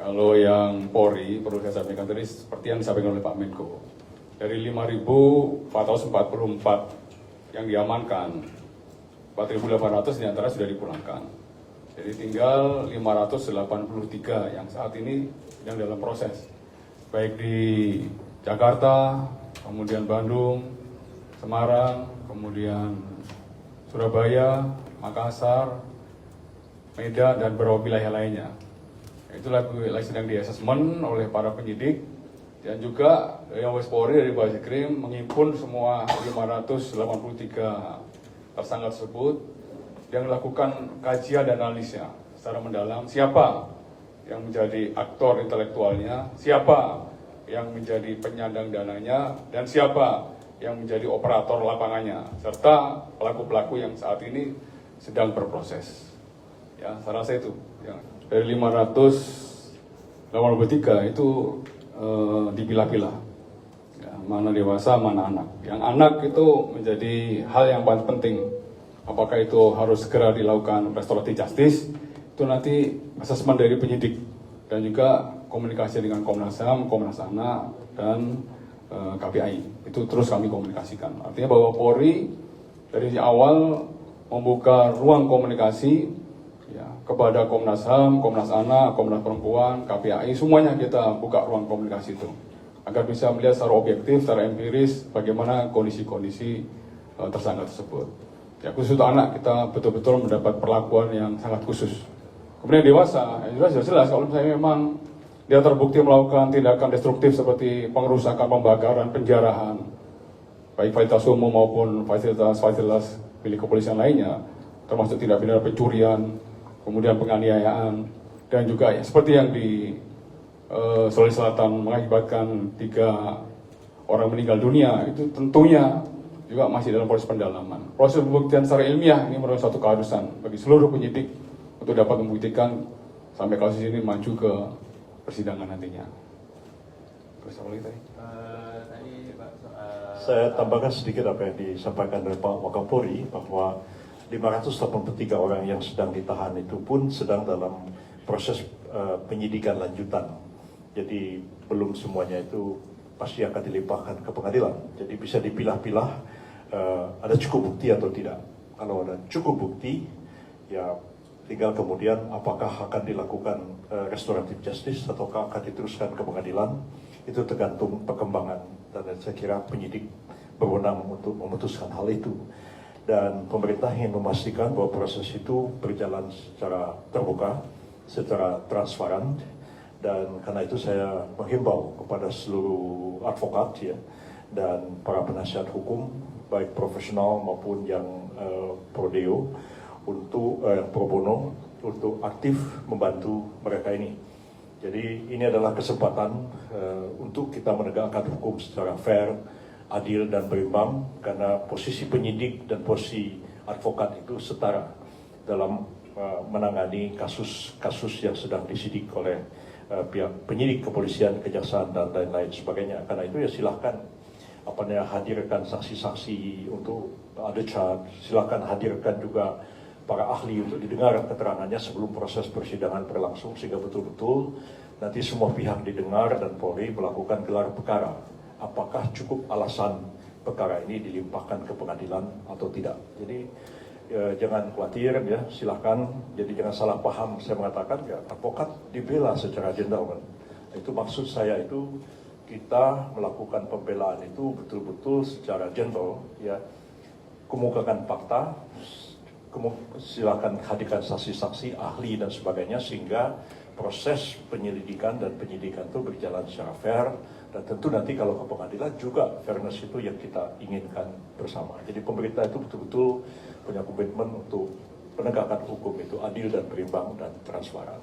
Kalau yang Polri, perlu saya sampaikan tadi seperti yang disampaikan oleh Pak Menko. Dari 5.444 yang diamankan, 4.800 diantara sudah dipulangkan. Jadi tinggal 583 yang saat ini yang dalam proses. Baik di Jakarta, kemudian Bandung, Semarang, kemudian Surabaya, Makassar, Medan, dan beberapa wilayah lainnya. Itulah sedang di asesmen oleh para penyidik, dan juga yang Mabes Polri dari Baris Krim menghimpun semua 583 tersangka tersebut yang melakukan kajian dan analisnya secara mendalam, siapa yang menjadi aktor intelektualnya, siapa yang menjadi penyandang dananya, dan siapa yang menjadi operator lapangannya, serta pelaku-pelaku yang saat ini sedang berproses. Ya, saya rasa itu. Ya. Dari 583 itu dipilah-pilah. Ya, mana dewasa, mana anak. Yang anak itu menjadi hal yang paling penting. Apakah itu harus segera dilakukan restoratif justice, itu nanti asesmen dari penyidik. Dan juga komunikasi dengan Komnas HAM, Komnas Anak, dan KPI. Itu terus kami komunikasikan. Artinya bahwa Polri dari awal membuka ruang komunikasi ya, kepada Komnas HAM, Komnas Anak, Komnas Perempuan, KPI, semuanya kita buka ruang komunikasi itu agar bisa melihat secara objektif, secara empiris bagaimana kondisi-kondisi tersangka tersebut. Ya, khusus untuk anak kita betul-betul mendapat perlakuan yang sangat khusus. Kemudian dewasa, ya jelas kalau misalnya memang dia terbukti melakukan tindakan destruktif seperti pengerusakan, pembakaran, penjarahan, baik fasilitas umum maupun fasilitas milik kepolisian lainnya, termasuk tindak pidana pencurian, kemudian penganiayaan, dan juga ya, seperti yang di Sulawesi Selatan mengakibatkan 3 orang meninggal dunia, itu tentunya juga masih dalam proses pendalaman. Proses pembuktian secara ilmiah ini merupakan suatu keharusan bagi seluruh penyidik untuk dapat membuktikan sampai kasus ini maju ke persidangan nantinya. Terus apa lagi tadi? Saya tambahkan sedikit apa yang disampaikan oleh Pak Wakapolri, bahwa 583 orang yang sedang ditahan itu pun sedang dalam proses penyidikan lanjutan. Jadi belum semuanya itu pasti akan dilimpahkan ke pengadilan. Jadi bisa dipilah-pilah ada cukup bukti atau tidak. Kalau ada cukup bukti, ya tinggal kemudian apakah akan dilakukan restoratif justice ataukah akan diteruskan ke pengadilan. Itu tergantung perkembangan, dan saya kira penyidik berwenang untuk memutuskan hal itu. Dan pemerintah ingin memastikan bahwa proses itu berjalan secara terbuka, secara transparan, dan karena itu saya menghimbau kepada seluruh advokat ya, dan para penasihat hukum, baik profesional maupun yang pro deo, untuk pro bono, untuk aktif membantu mereka ini. Jadi ini adalah kesempatan untuk kita menegakkan hukum secara fair, adil dan berimbang, karena posisi penyidik dan posisi advokat itu setara dalam menangani kasus-kasus yang sedang disidik oleh pihak penyidik, kepolisian, kejaksaan dan lain-lain sebagainya. Karena itu ya silahkan hadirkan saksi-saksi untuk ada charge, silahkan hadirkan juga para ahli untuk didengar keterangannya sebelum proses persidangan berlangsung, sehingga betul-betul nanti semua pihak didengar dan Polri melakukan gelar perkara. Apakah cukup alasan perkara ini dilimpahkan ke pengadilan atau tidak. Jadi jangan khawatir ya, silahkan. Jadi jangan salah paham saya mengatakan ya advokat dibela secara gentleman. Itu maksud saya itu kita melakukan pembelaan itu betul-betul secara gentle ya, kemukakan fakta, silakan hadirkan saksi-saksi, ahli dan sebagainya, sehingga proses penyelidikan dan penyidikan itu berjalan secara fair, dan tentu nanti kalau ke pengadilan juga fairness itu yang kita inginkan bersama. Jadi pemerintah itu betul-betul punya komitmen untuk penegakan hukum itu adil dan berimbang dan transparan.